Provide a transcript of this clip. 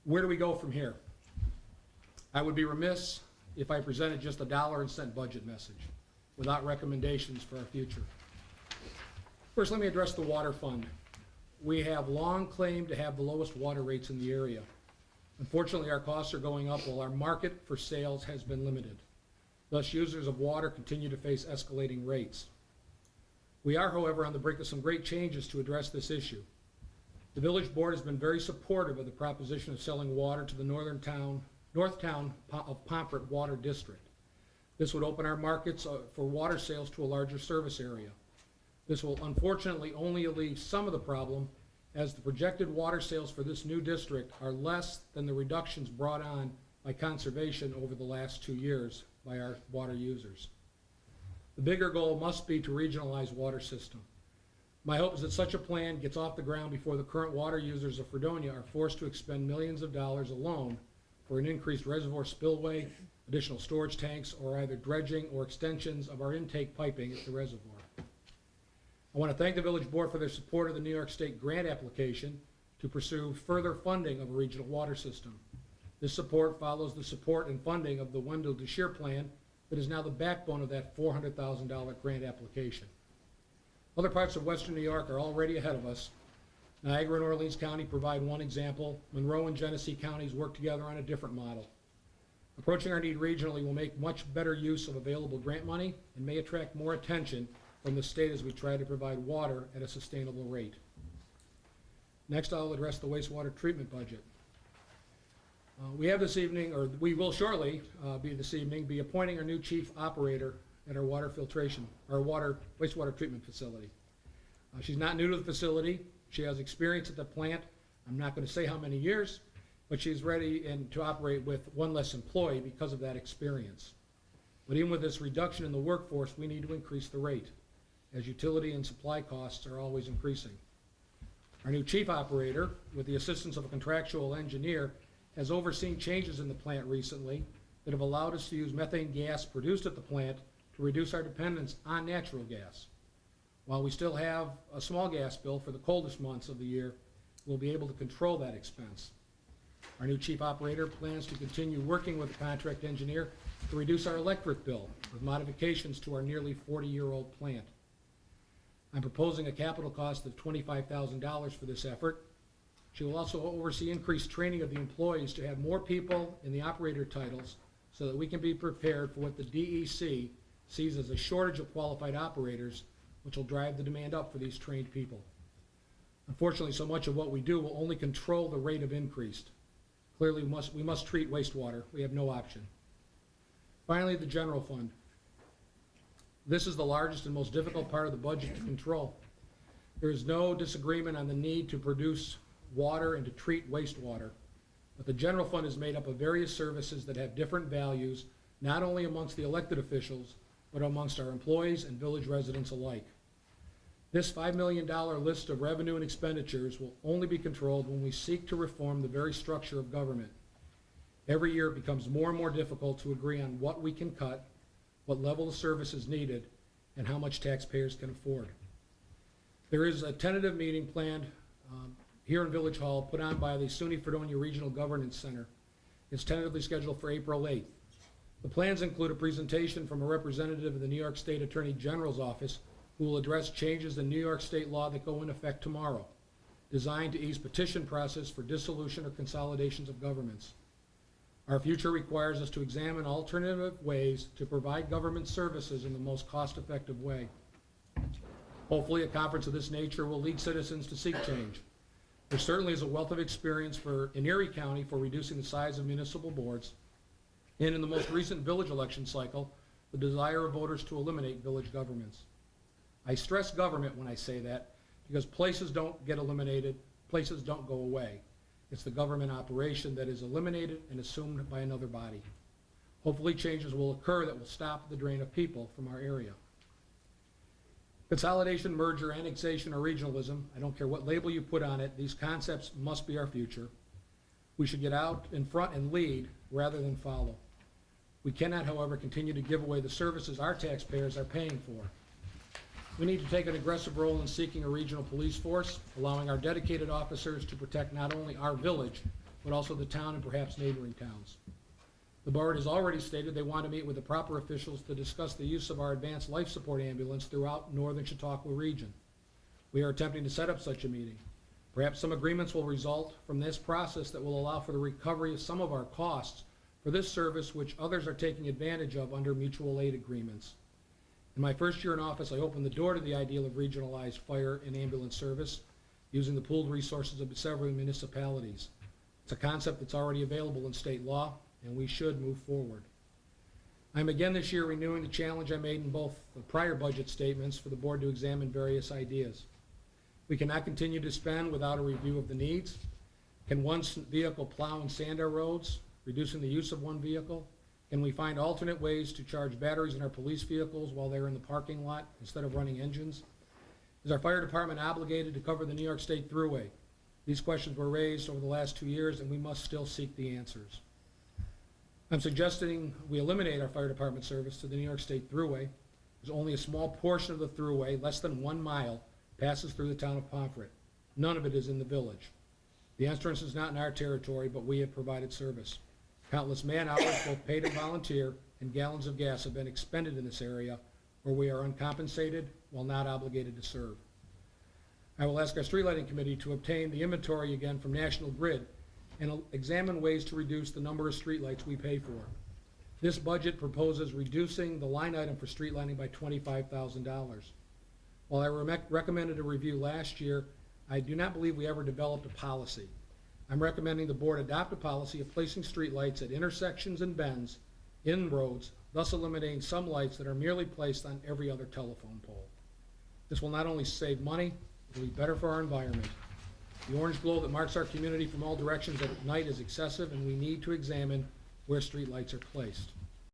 Where do we go from here? I would be remiss if I presented just a dollar and cent budget message without recommendations for our future. First, let me address the water fund. We have long claimed to have the lowest water rates in the area. Unfortunately, our costs are going up while our market for sales has been limited. Thus, users of water continue to face escalating rates. We are, however, on the brink of some great changes to address this issue. The village board has been very supportive of the proposition of selling water to the north town of Pomfret Water District. This would open our markets for water sales to a larger service area. This will unfortunately only alleviate some of the problem, as the projected water sales for this new district are less than the reductions brought on by conservation over the last 2 years by our water users. The bigger goal must be to regionalize water system. My hope is that such a plan gets off the ground before the current water users of Fredonia are forced to expend millions of dollars alone for an increased reservoir spillway, additional storage tanks, or either dredging or extensions of our intake piping at the reservoir. I want to thank the village board for their support of the New York State grant application to pursue further funding of a regional water system. This support follows the support and funding of the Wendell-DeShear plan that is now the backbone of that $400,000 grant application. Other parts of Western New York are already ahead of us. Niagara and Orleans County provide one example. Monroe and Genesee counties work together on a different model. Approaching our need regionally will make much better use of available grant money and may attract more attention from the state as we try to provide water at a sustainable rate. Next, I'll address the wastewater treatment budget. We have this evening, or we will shortly be appointing our new chief operator at our wastewater treatment facility. She's not new to the facility. She has experience at the plant. I'm not going to say how many years, but she's ready to operate with one less employee because of that experience. But even with this reduction in the workforce, we need to increase the rate, as utility and supply costs are always increasing. Our new chief operator, with the assistance of a contractual engineer, has overseen changes in the plant recently that have allowed us to use methane gas produced at the plant to reduce our dependence on natural gas. While we still have a small gas bill for the coldest months of the year, we'll be able to control that expense. Our new chief operator plans to continue working with the contract engineer to reduce our electric bill with modifications to our nearly 40-year-old plant. I'm proposing a capital cost of $25,000 for this effort. She will also oversee increased training of the employees to have more people in the operator titles so that we can be prepared for what the DEC sees as a shortage of qualified operators, which will drive the demand up for these trained people. Unfortunately, so much of what we do will only control the rate of increase. Clearly, we must treat wastewater. We have no option. Finally, the general fund. This is the largest and most difficult part of the budget to control. There is no disagreement on the need to produce water and to treat wastewater, but the general fund is made up of various services that have different values, not only amongst the elected officials, but amongst our employees and village residents alike. This $5 million list of revenue and expenditures will only be controlled when we seek to reform the very structure of government. Every year it becomes more and more difficult to agree on what we can cut, what level of service is needed, and how much taxpayers can afford. There is a tentative meeting planned here in Village Hall put on by the SUNY Fredonia Regional Governance Center. It's tentatively scheduled for April 8th. The plans include a presentation from a representative of the New York State Attorney General's office who will address changes in New York State law that go into effect tomorrow, designed to ease petition process for dissolution or consolidations of governments. Our future requires us to examine alternative ways to provide government services in the most cost-effective way. Hopefully, a conference of this nature will lead citizens to seek change. There certainly is a wealth of experience in Erie County for reducing the size of municipal boards, and in the most recent village election cycle, the desire of voters to eliminate village governments. I stress government when I say that because places don't get eliminated, places don't go away. It's the government operation that is eliminated and assumed by another body. Hopefully changes will occur that will stop the drain of people from our area. Consolidation, merger, annexation, or regionalism, I don't care what label you put on it, these concepts must be our future. We should get out in front and lead rather than follow. We cannot, however, continue to give away the services our taxpayers are paying for. We need to take an aggressive role in seeking a regional police force, allowing our dedicated officers to protect not only our village, but also the town and perhaps neighboring towns. The board has already stated they want to meet with the proper officials to discuss the use of our advanced life support ambulance throughout northern Chautauqua region. We are attempting to set up such a meeting. Perhaps some agreements will result from this process that will allow for the recovery of some of our costs for this service which others are taking advantage of under mutual aid agreements. In my first year in office, I opened the door to the ideal of regionalized fire and ambulance service using the pooled resources of several municipalities. It's a concept that's already available in state law, and we should move forward. I'm again this year renewing the challenge I made in both the prior budget statements for the board to examine various ideas. We cannot continue to spend without a review of the needs. Can one vehicle plow and sand our roads, reducing the use of one vehicle? Can we find alternate ways to charge batteries in our police vehicles while they're in the parking lot instead of running engines? Is our fire department obligated to cover the New York State Thruway? These questions were raised over the last 2 years, and we must still seek the answers. I'm suggesting we eliminate our fire department service to the New York State Thruway. There's only a small portion of the Thruway, less than 1 mile, passes through the town of Pomfret. None of it is in the village. The entrance is not in our territory, but we have provided service. Countless man-hours, both paid and volunteer, and gallons of gas have been expended in this area where we are uncompensated while not obligated to serve. I will ask our street lighting committee to obtain the inventory again from National Grid and examine ways to reduce the number of streetlights we pay for. This budget proposes reducing the line item for street lighting by $25,000. While I recommended a review last year, I do not believe we ever developed a policy. I'm recommending the board adopt a policy of placing streetlights at intersections and bends in roads, thus eliminating some lights that are merely placed on every other telephone pole. This will not only save money, it will be better for our environment. The orange glow that marks our community from all directions at night is excessive, and we need to examine where streetlights are placed.